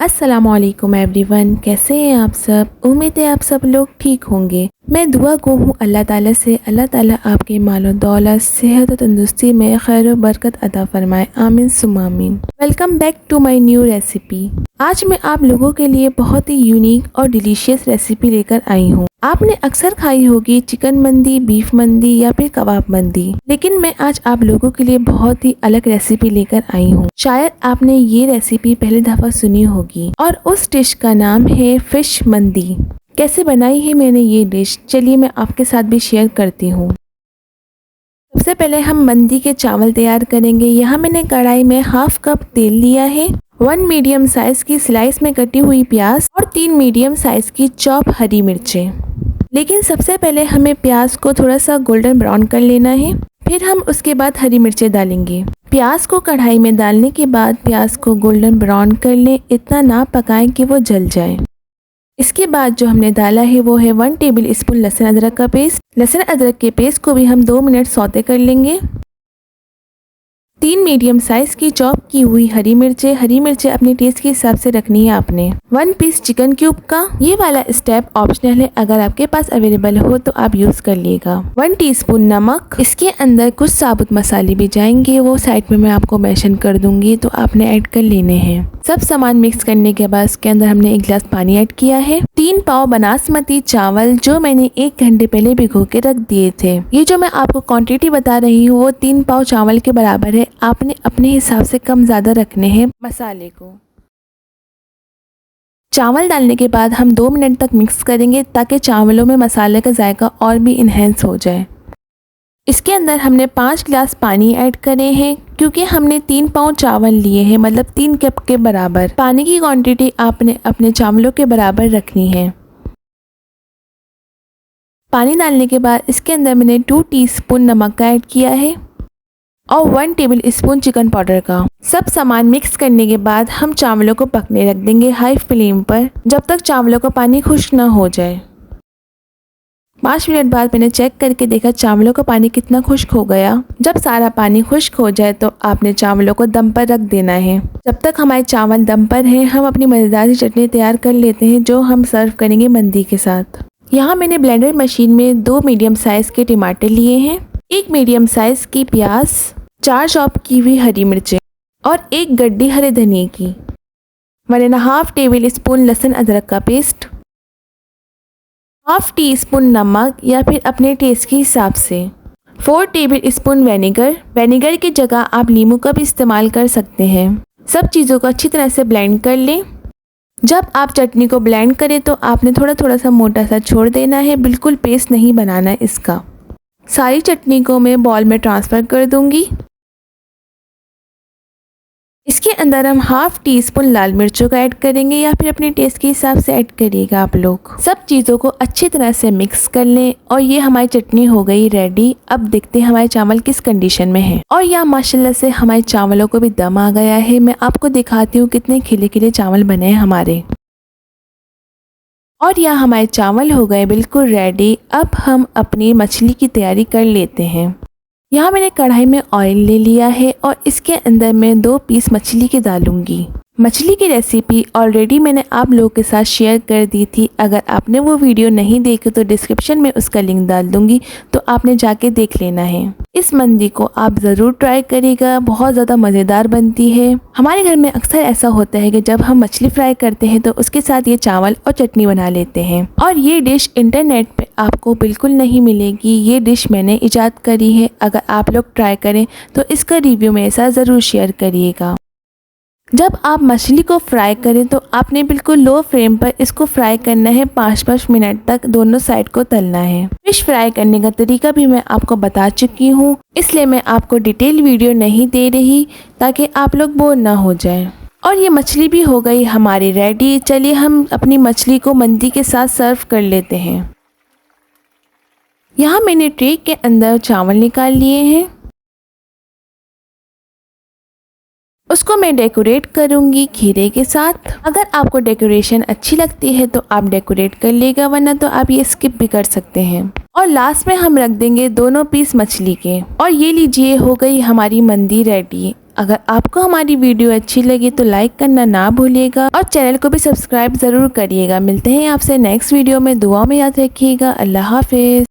अस्सलामुअलैकुम एवरीवन, कैसे हैं आप सब। उम्मीद है आप सब लोग ठीक होंगे। मैं दुआ गो हूँ अल्लाह ताला से, अल्लाह ताला आपके मालो दौलत, सेहत और तंदुरुस्ती में खैर और बरकत अता फरमाए। आमीन सुम्मा आमीन। Welcome back to my new recipe. आज मैं आप लोगों के लिए बहुत ही यूनिक और डिलीशियस रेसिपी लेकर आई हूँ। आपने अक्सर खाई होगी चिकन मंदी, बीफ मंदी या फिर कबाब मंदी, लेकिन मैं आज आप लोगों के लिए बहुत ही अलग रेसिपी लेकर आई हूँ। शायद आपने ये रेसिपी पहली दफा सुनी होगी और उस डिश का नाम है फिश मंदी। कैसे बनाई है मैंने ये डिश, चलिए मैं आपके साथ भी शेयर करती हूँ। सबसे पहले हम मंदी के चावल तैयार करेंगे। यहाँ मैंने कढ़ाई में हाफ कप तेल लिया है, 1 मीडियम साइज की स्लाइस में कटी हुई प्याज और 3 मीडियम साइज की चॉप हरी मिर्चें। लेकिन सबसे पहले हमें प्याज को थोड़ा सा गोल्डन ब्राउन कर लेना है, फिर हम उसके बाद हरी मिर्चें डालेंगे। प्याज को कढ़ाई में डालने के बाद प्याज को गोल्डन ब्राउन कर लें, इतना ना पकाएं कि वो जल जाए। इसके बाद जो हमने डाला है वो है 1 टेबल स्पून लहसुन अदरक का पेस्ट। लहसुन अदरक के पेस्ट को भी हम 2 मिनट सौते कर लेंगे। 3 मीडियम साइज की चॉप की हुई हरी मिर्चें अपने टेस्ट के हिसाब से रखनी है आपने। 1 पीस चिकन क्यूब का। ये वाला स्टेप ऑप्शनल है, अगर आपके पास अवेलेबल हो तो आप यूज कर लीजिएगा। 1 टीस्पून नमक। इसके अंदर कुछ साबुत मसाले भी जाएंगे, वो साइड में मैं आपको मेंशन कर दूंगी, तो आपने ऐड कर लेने हैं। सब सामान मिक्स करने के बाद इसके अंदर हमने 1 गिलास पानी ऐड किया है। 3 पाव बासमती चावल जो मैंने 1 घंटे पहले भिगो के रख दिए थे। ये जो मैं आपको क्वांटिटी बता रही हूँ वो 3 पाव चावल के बराबर है। आपने अपने हिसाब से कम ज्यादा रखने हैं मसाले को। चावल डालने के बाद हम 2 मिनट तक मिक्स करेंगे ताकि चावलों में मसाले का जायका और भी इन्हेंस हो जाए। इसके अंदर हमने 5 गिलास पानी ऐड करे हैं, क्योंकि हमने 3 पाव चावल लिए हैं, मतलब 3 कप के बराबर। पानी की क्वांटिटी आपने अपने चावलों के बराबर रखनी है। पानी डालने के बाद इसके अंदर मैंने 2 टीस्पून नमक का ऐड किया है और 1 टेबल स्पून चिकन पाउडर का। सब सामान मिक्स करने के बाद हम चावलों को पकने रख देंगे हाई फ्लेम पर, जब तक चावलों का पानी खुश्क ना हो जाए। 5 मिनट बाद मैंने चेक करके देखा चावलों का पानी कितना खुश्क हो गया। जब सारा पानी खुश्क हो जाए तो आपने चावलों को दम पर रख देना है। जब तक हमारे चावल दम पर हैं, हम अपनी मज़ेदार चटनी तैयार कर लेते हैं जो हम सर्व करेंगे मंदी के साथ। यहाँ मैंने ब्लेंडर मशीन में 2 मीडियम साइज के टमाटर लिए हैं, 1 मीडियम साइज की प्याज, 4 चॉप की हुई हरी मिर्चें और 1 गड्डी हरे धनिए की, 1.5 टेबल स्पून लहसुन अदरक का पेस्ट, हाफ टी स्पून नमक या फिर अपने टेस्ट के हिसाब से, 4 टेबल स्पून विनेगर की जगह आप नींबू का भी इस्तेमाल कर सकते हैं। सब चीज़ों को अच्छी तरह से ब्लेंड कर लें। जब आप चटनी को ब्लेंड करें तो आपने थोड़ा थोड़ा सा मोटा सा छोड़ देना है, बिल्कुल पेस्ट नहीं बनाना है इसका। सारी चटनी को मैं बॉल में ट्रांसफ़र कर दूंगी। इसके अंदर हम हाफ टी स्पून लाल मिर्चों का ऐड करेंगे, या फिर अपने टेस्ट के हिसाब से ऐड करिएगा आप लोग। सब चीज़ों को अच्छी तरह से मिक्स कर लें और ये हमारी चटनी हो गई रेडी। अब देखते हैं हमारे चावल किस कंडीशन में है। और यहाँ माशाल्लाह से हमारे चावलों को भी दम आ गया है। मैं आपको दिखाती हूँ कितने खिले खिले चावल बने हैं हमारे। और यहाँ हमारे चावल हो गए बिल्कुल रेडी। अब हम अपनी मछली की तैयारी कर लेते हैं। यहाँ मैंने कढ़ाई में ऑयल ले लिया है और इसके अंदर मैं 2 पीस मछली के डालूंगी। मछली की रेसिपी ऑलरेडी मैंने आप लोगों के साथ शेयर कर दी थी। अगर आपने वो वीडियो नहीं देखी तो डिस्क्रिप्शन में उसका लिंक डाल दूंगी, तो आपने जाके देख लेना है। इस मंदी को आप ज़रूर ट्राई करिएगा, बहुत ज़्यादा मज़ेदार बनती है। हमारे घर में अक्सर ऐसा होता है कि जब हम मछली फ्राई करते हैं तो उसके साथ ये चावल और चटनी बना लेते हैं। और ये डिश इंटरनेट पे आपको बिल्कुल नहीं मिलेगी। ये डिश मैंने इजाद करी है। अगर आप लोग ट्राई करें तो इसका रिव्यू मेरे साथ ज़रूर शेयर करिएगा। जब आप मछली को फ्राई करें तो आपने बिल्कुल लो फ्लेम पर इसको फ्राई करना है। 5-5 मिनट तक दोनों साइड को तलना है। फिश फ्राई करने का तरीका भी मैं आपको बता चुकी हूँ, इसलिए मैं आपको डिटेल वीडियो नहीं दे रही ताकि आप लोग बोर ना हो जाए। और ये मछली भी हो गई हमारी रेडी। चलिए हम अपनी मछली को मंदी के साथ सर्व कर लेते हैं। यहाँ मैंने ट्रे के अंदर चावल निकाल लिए हैं, उसको मैं डेकोरेट करूंगी खीरे के साथ। अगर आपको डेकोरेशन अच्छी लगती है तो आप डेकोरेट कर लेगा, वरना तो आप ये स्किप भी कर सकते हैं। और लास्ट में हम रख देंगे दोनों पीस मछली के। और ये लीजिए हो गई हमारी मंदी रेडी। अगर आपको हमारी वीडियो अच्छी लगी तो लाइक करना ना भूलिएगा और चैनल को भी सब्सक्राइब ज़रूर करिएगा। मिलते हैं आपसे नेक्स्ट वीडियो में। दुआ में याद रखिएगा। अल्लाह हाफिज़।